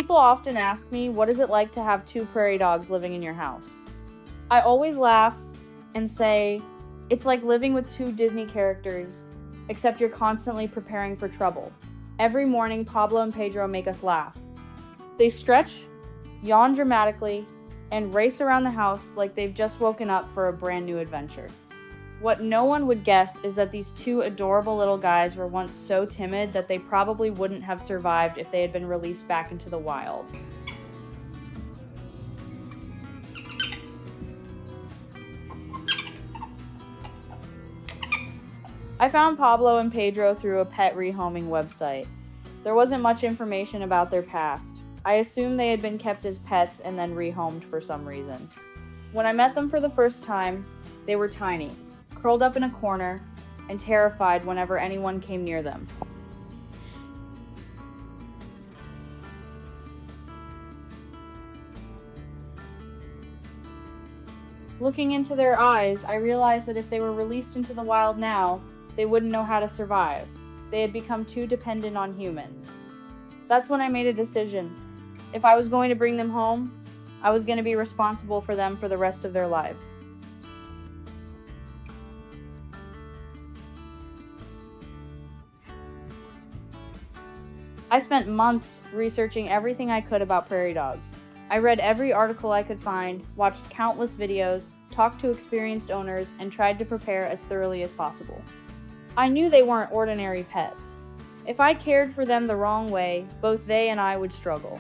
People often ask me, what is it like to have two prairie dogs living in your house? I always laugh and say, it's like living with two Disney characters, except you're constantly preparing for trouble. Every morning, Pablo and Pedro make us laugh. They stretch, yawn dramatically, and race around the house like they've just woken up for a brand new adventure. What no one would guess is that these two adorable little guys were once so timid that they probably wouldn't have survived if they had been released back into the wild. I found Pablo and Pedro through a pet rehoming website. There wasn't much information about their past. I assumed they had been kept as pets and then rehomed for some reason. When I met them for the first time, they were tiny, curled up in a corner, and terrified whenever anyone came near them. Looking into their eyes, I realized that if they were released into the wild now, they wouldn't know how to survive. They had become too dependent on humans. That's when I made a decision. If I was going to bring them home, I was going to be responsible for them for the rest of their lives. I spent months researching everything I could about prairie dogs. I read every article I could find, watched countless videos, talked to experienced owners, and tried to prepare as thoroughly as possible. I knew they weren't ordinary pets. If I cared for them the wrong way, both they and I would struggle.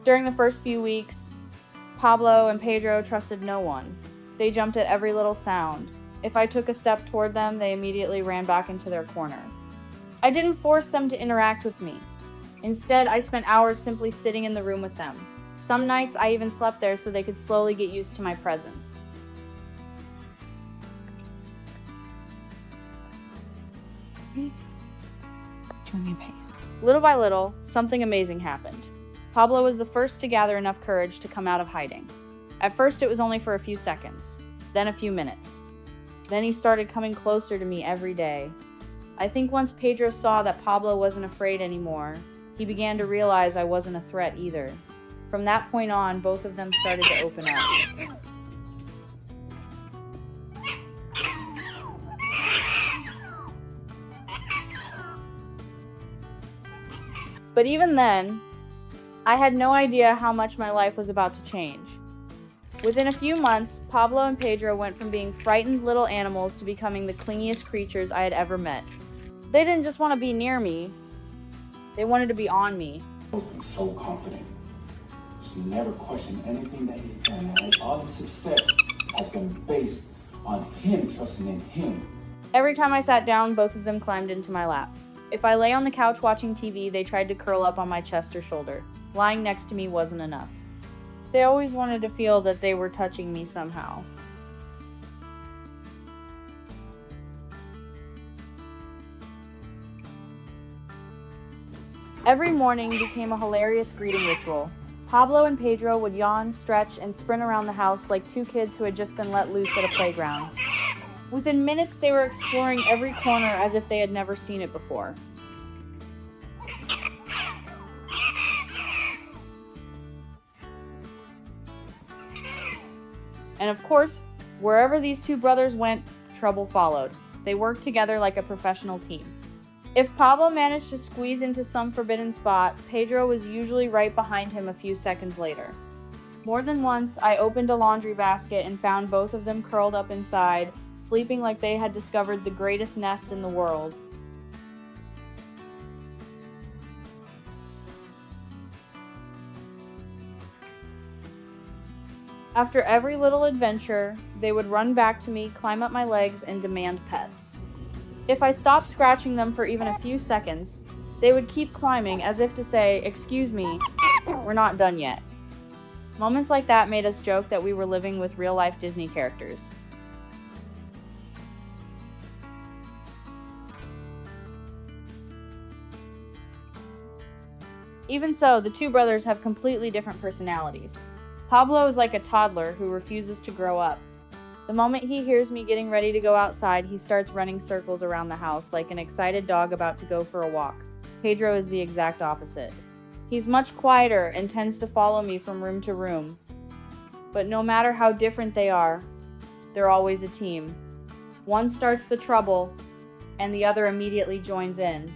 During the first few weeks, Pablo and Pedro trusted no one. They jumped at every little sound. If I took a step toward them, they immediately ran back into their corner. I didn't force them to interact with me. Instead, I spent hours simply sitting in the room with them. Some nights, I even slept there so they could slowly get used to my presence. Little by little, something amazing happened. Pablo was the first to gather enough courage to come out of hiding. At first, it was only for a few seconds, then a few minutes. Then he started coming closer to me every day. I think once Pedro saw that Pablo wasn't afraid anymore, he began to realize I wasn't a threat either. From that point on, both of them started to open up. But even then, I had no idea how much my life was about to change. Within a few months, Pablo and Pedro went from being frightened little animals to becoming the clingiest creatures I had ever met. They didn't just want to be near me, they wanted to be on me. He's been so confident. Just never questioned anything that he's done. And all his success has been based on him trusting in him. Every time I sat down, both of them climbed into my lap. If I lay on the couch watching TV, they tried to curl up on my chest or shoulder. Lying next to me wasn't enough. They always wanted to feel that they were touching me somehow. Every morning became a hilarious greeting ritual. Pablo and Pedro would yawn, stretch, and sprint around the house like two kids who had just been let loose at a playground. Within minutes, they were exploring every corner as if they had never seen it before. And of course, wherever these two brothers went, trouble followed. They worked together like a professional team. If Pablo managed to squeeze into some forbidden spot, Pedro was usually right behind him a few seconds later. More than once, I opened a laundry basket and found both of them curled up inside, sleeping like they had discovered the greatest nest in the world. After every little adventure, they would run back to me, climb up my legs, and demand pets. If I stopped scratching them for even a few seconds, they would keep climbing as if to say, "Excuse me, we're not done yet." Moments like that made us joke that we were living with real-life Disney characters. Even so, the two brothers have completely different personalities. Pablo is like a toddler who refuses to grow up. The moment he hears me getting ready to go outside, he starts running circles around the house like an excited dog about to go for a walk. Pedro is the exact opposite. He's much quieter and tends to follow me from room to room. But no matter how different they are, they're always a team. One starts the trouble, and the other immediately joins in.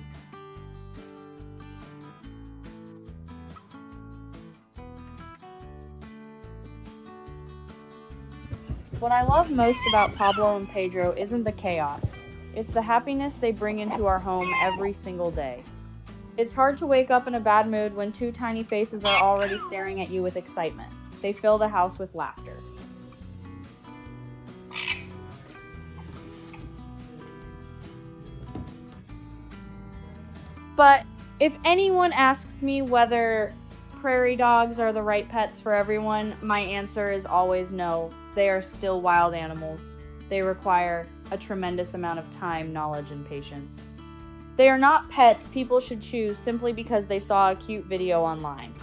What I love most about Pablo and Pedro isn't the chaos. It's the happiness they bring into our home every single day. It's hard to wake up in a bad mood when two tiny faces are already staring at you with excitement. They fill the house with laughter. But if anyone asks me whether prairie dogs are the right pets for everyone, my answer is always no. They are still wild animals. They require a tremendous amount of time, knowledge, and patience. They are not pets people should choose simply because they saw a cute video online.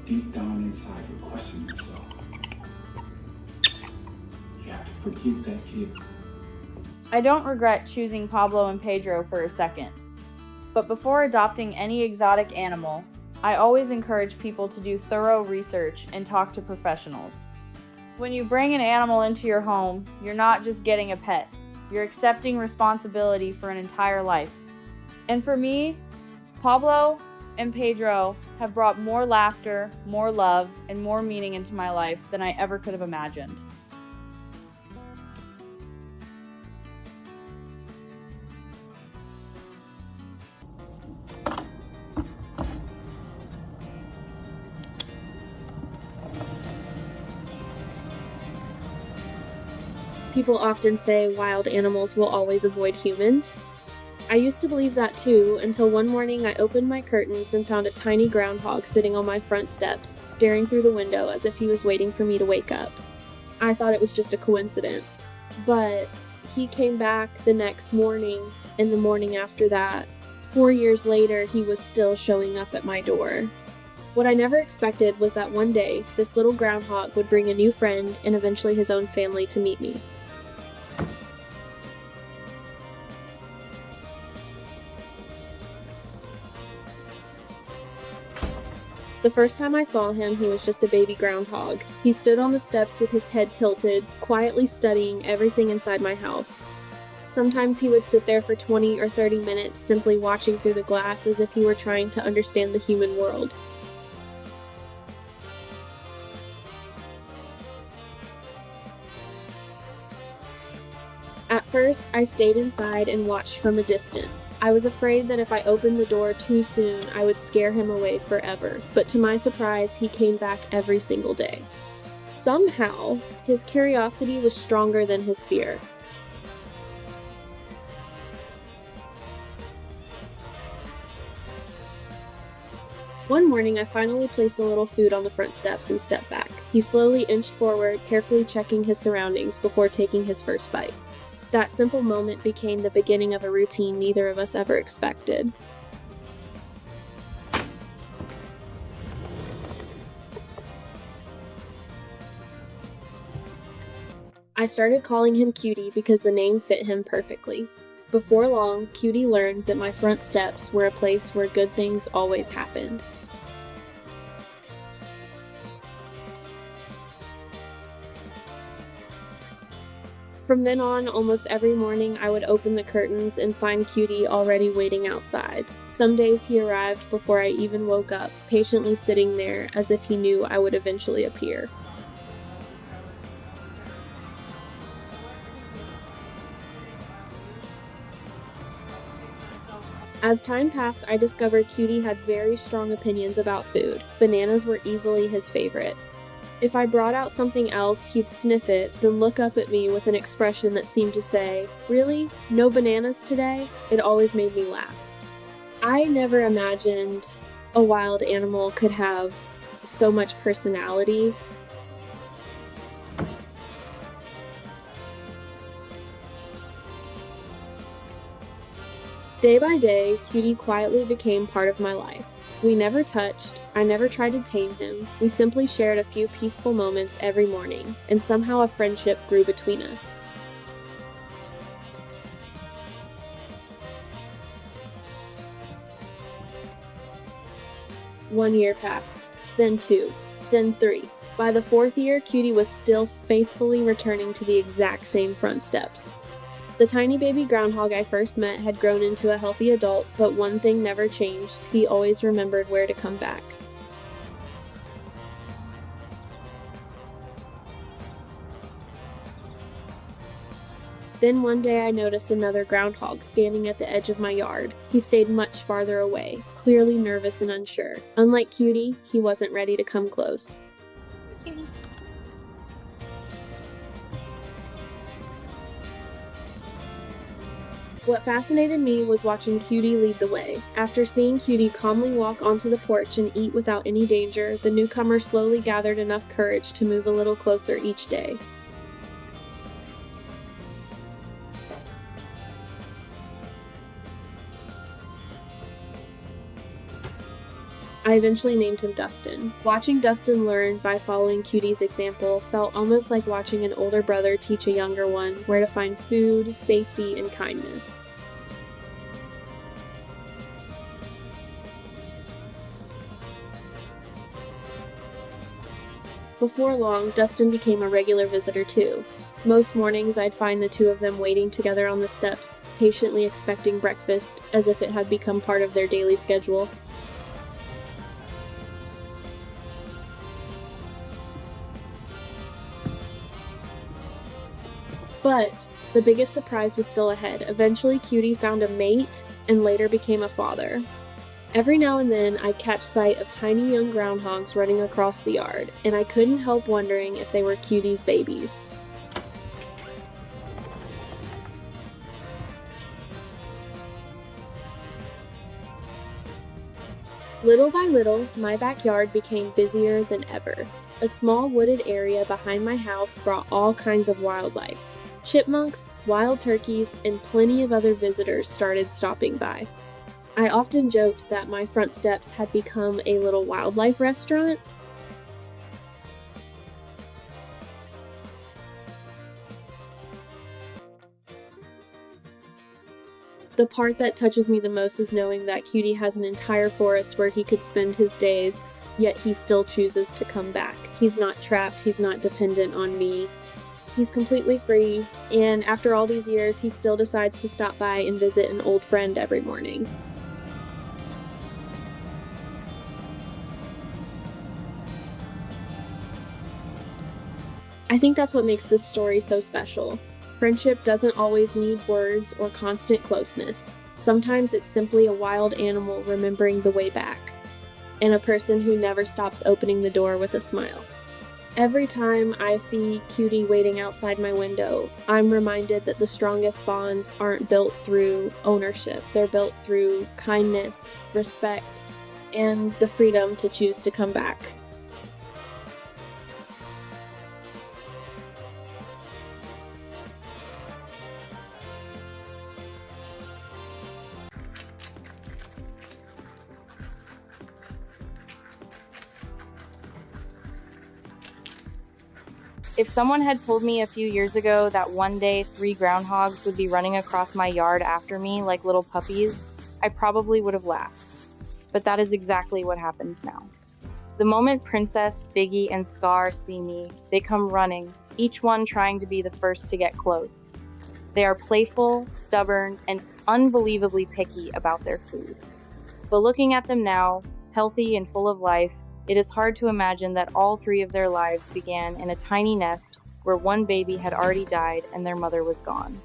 Deep down inside, you're questioning yourself. You have to forgive that kid. I don't regret choosing Pablo and Pedro for a second. But before adopting any exotic animal, I always encourage people to do thorough research and talk to professionals. When you bring an animal into your home, you're not just getting a pet. You're accepting responsibility for an entire life. And for me, Pablo and Pedro have brought more laughter, more love, and more meaning into my life than I ever could have imagined. People often say wild animals will always avoid humans. I used to believe that too, until one morning I opened my curtains and found a tiny groundhog sitting on my front steps, staring through the window as if he was waiting for me to wake up. I thought it was just a coincidence. But he came back the next morning, and the morning after that. 4 years later, he was still showing up at my door. What I never expected was that one day, this little groundhog would bring a new friend and eventually his own family to meet me. The first time I saw him, he was just a baby groundhog. He stood on the steps with his head tilted, quietly studying everything inside my house. Sometimes he would sit there for 20 or 30 minutes, simply watching through the glass as if he were trying to understand the human world. At first, I stayed inside and watched from a distance. I was afraid that if I opened the door too soon, I would scare him away forever. But to my surprise, he came back every single day. Somehow, his curiosity was stronger than his fear. One morning, I finally placed a little food on the front steps and stepped back. He slowly inched forward, carefully checking his surroundings before taking his first bite. That simple moment became the beginning of a routine neither of us ever expected. I started calling him Cutie because the name fit him perfectly. Before long, Cutie learned that my front steps were a place where good things always happened. From then on, almost every morning I would open the curtains and find Cutie already waiting outside. Some days he arrived before I even woke up, patiently sitting there as if he knew I would eventually appear. As time passed, I discovered Cutie had very strong opinions about food. Bananas were easily his favorite. If I brought out something else, he'd sniff it, then look up at me with an expression that seemed to say, "Really? No bananas today?" It always made me laugh. I never imagined a wild animal could have so much personality. Day by day, Cutie quietly became part of my life. We never touched, I never tried to tame him. We simply shared a few peaceful moments every morning, and somehow a friendship grew between us. One year passed, then 2, then 3. By the 4th year, Cutie was still faithfully returning to the exact same front steps. The tiny baby groundhog I first met had grown into a healthy adult, but one thing never changed: he always remembered where to come back. Then one day I noticed another groundhog standing at the edge of my yard. He stayed much farther away, clearly nervous and unsure. Unlike Cutie, he wasn't ready to come close. Cutie. What fascinated me was watching Cutie lead the way. After seeing Cutie calmly walk onto the porch and eat without any danger, the newcomer slowly gathered enough courage to move a little closer each day. I eventually named him Dustin. Watching Dustin learn by following Cutie's example felt almost like watching an older brother teach a younger one where to find food, safety, and kindness. Before long, Dustin became a regular visitor too. Most mornings I'd find the two of them waiting together on the steps, patiently expecting breakfast, as if it had become part of their daily schedule. But the biggest surprise was still ahead. Eventually, Cutie found a mate and later became a father. Every now and then, I'd catch sight of tiny young groundhogs running across the yard, and I couldn't help wondering if they were Cutie's babies. Little by little, my backyard became busier than ever. A small wooded area behind my house brought all kinds of wildlife. Chipmunks, wild turkeys, and plenty of other visitors started stopping by. I often joked that my front steps had become a little wildlife restaurant. The part that touches me the most is knowing that Cutie has an entire forest where he could spend his days, yet he still chooses to come back. He's not trapped, he's not dependent on me. He's completely free, and after all these years, he still decides to stop by and visit an old friend every morning. I think that's what makes this story so special. Friendship doesn't always need words or constant closeness. Sometimes it's simply a wild animal remembering the way back, and a person who never stops opening the door with a smile. Every time I see Cutie waiting outside my window, I'm reminded that the strongest bonds aren't built through ownership. They're built through kindness, respect, and the freedom to choose to come back. If someone had told me a few years ago that one day 3 groundhogs would be running across my yard after me like little puppies, I probably would have laughed. But that is exactly what happens now. The moment Princess, Biggie, and Scar see me, they come running, each one trying to be the first to get close. They are playful, stubborn, and unbelievably picky about their food. But looking at them now, healthy and full of life, it is hard to imagine that all 3 of their lives began in a tiny nest where one baby had already died and their mother was gone.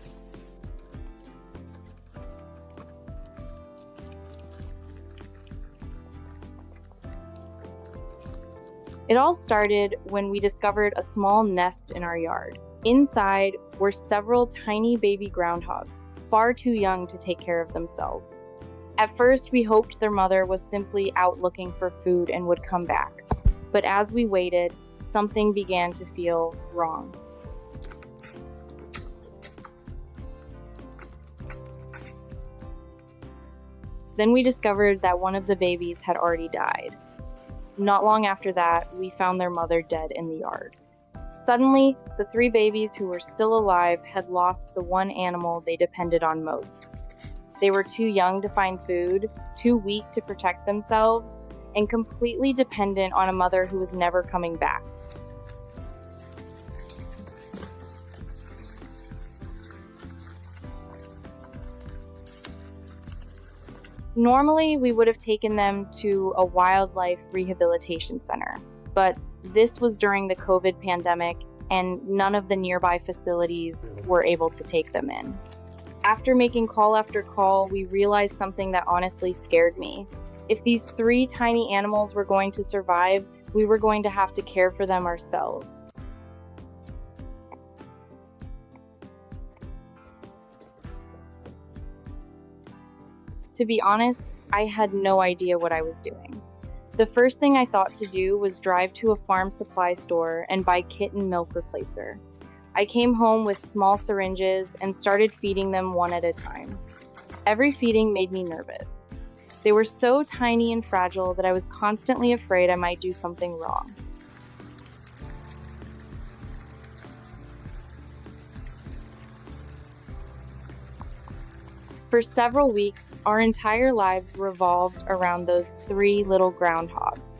It all started when we discovered a small nest in our yard. Inside were several tiny baby groundhogs, far too young to take care of themselves. At first, we hoped their mother was simply out looking for food and would come back. But as we waited, something began to feel wrong. Then we discovered that one of the babies had already died. Not long after that, we found their mother dead in the yard. Suddenly, the 3 babies who were still alive had lost the one animal they depended on most. They were too young to find food, too weak to protect themselves, and completely dependent on a mother who was never coming back. Normally, we would have taken them to a wildlife rehabilitation center, but this was during the COVID pandemic, and none of the nearby facilities were able to take them in. After making call after call, we realized something that honestly scared me. If these 3 tiny animals were going to survive, we were going to have to care for them ourselves. To be honest, I had no idea what I was doing. The first thing I thought to do was drive to a farm supply store and buy kitten milk replacer. I came home with small syringes and started feeding them one at a time. Every feeding made me nervous. They were so tiny and fragile that I was constantly afraid I might do something wrong. For several weeks, our entire lives revolved around those 3 little groundhogs.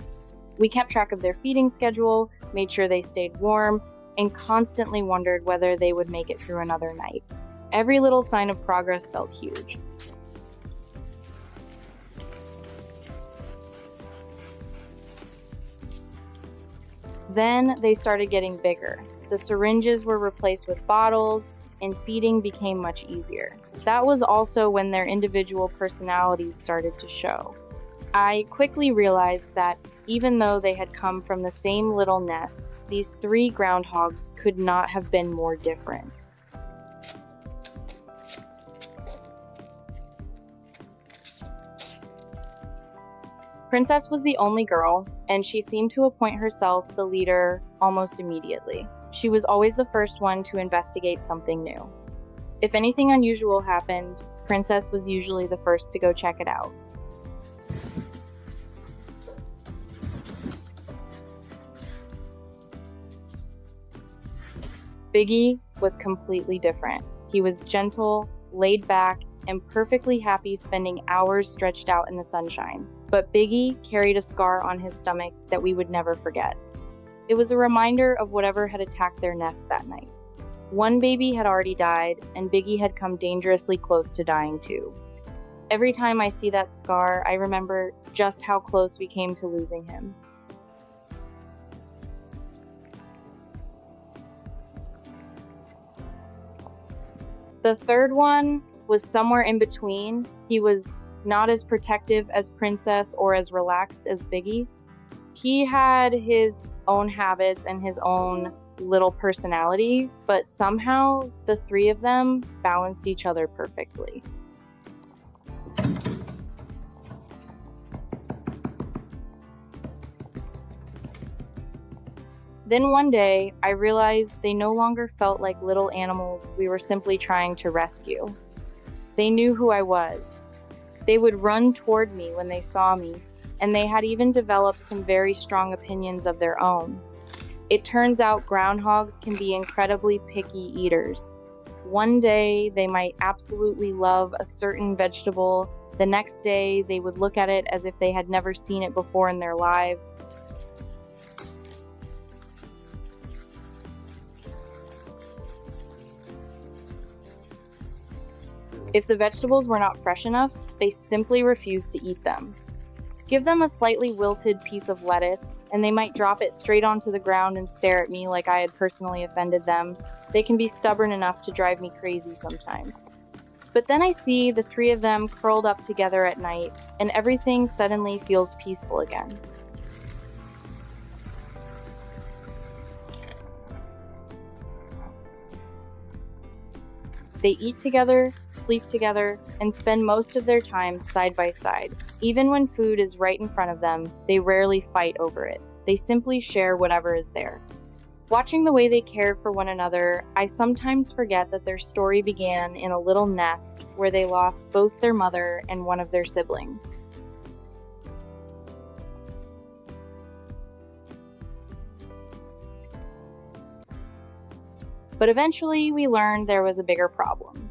We kept track of their feeding schedule, made sure they stayed warm, and constantly wondered whether they would make it through another night. Every little sign of progress felt huge. Then they started getting bigger. The syringes were replaced with bottles, and feeding became much easier. That was also when their individual personalities started to show. I quickly realized that even though they had come from the same little nest, these 3 groundhogs could not have been more different. Princess was the only girl, and she seemed to appoint herself the leader almost immediately. She was always the first one to investigate something new. If anything unusual happened, Princess was usually the first to go check it out. Biggie was completely different. He was gentle, laid back, and perfectly happy spending hours stretched out in the sunshine. But Biggie carried a scar on his stomach that we would never forget. It was a reminder of whatever had attacked their nest that night. One baby had already died, and Biggie had come dangerously close to dying too. Every time I see that scar, I remember just how close we came to losing him. The third one was somewhere in between. He was not as protective as Princess or as relaxed as Biggie. He had his own habits and his own little personality, but somehow the 3 of them balanced each other perfectly. Then one day, I realized they no longer felt like little animals we were simply trying to rescue. They knew who I was. They would run toward me when they saw me, and they had even developed some very strong opinions of their own. It turns out groundhogs can be incredibly picky eaters. One day, they might absolutely love a certain vegetable. The next day, they would look at it as if they had never seen it before in their lives. If the vegetables were not fresh enough, they simply refused to eat them. Give them a slightly wilted piece of lettuce, and they might drop it straight onto the ground and stare at me like I had personally offended them. They can be stubborn enough to drive me crazy sometimes. But then I see the 3 of them curled up together at night, and everything suddenly feels peaceful again. They eat together, sleep together, and spend most of their time side by side. Even when food is right in front of them, they rarely fight over it. They simply share whatever is there. Watching the way they cared for one another, I sometimes forget that their story began in a little nest where they lost both their mother and one of their siblings. But eventually, we learned there was a bigger problem.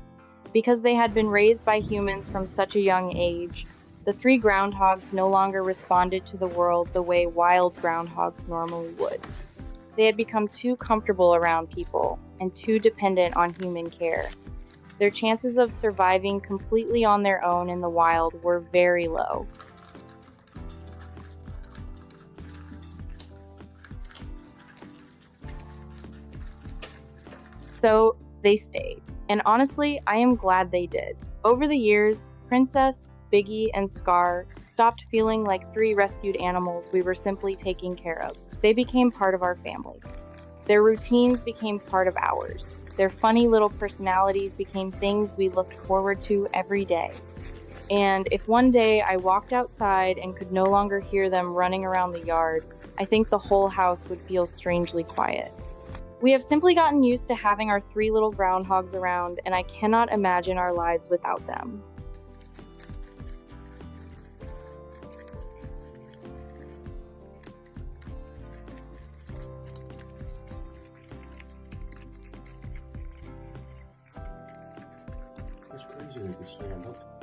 Because they had been raised by humans from such a young age, the 3 groundhogs no longer responded to the world the way wild groundhogs normally would. They had become too comfortable around people and too dependent on human care. Their chances of surviving completely on their own in the wild were very low. So they stayed. And honestly, I am glad they did. Over the years, Princess, Biggie, and Scar stopped feeling like 3 rescued animals we were simply taking care of. They became part of our family. Their routines became part of ours. Their funny little personalities became things we looked forward to every day. And if one day I walked outside and could no longer hear them running around the yard, I think the whole house would feel strangely quiet. We have simply gotten used to having our 3 little groundhogs around, and I cannot imagine our lives without them. It's crazy they could stand up.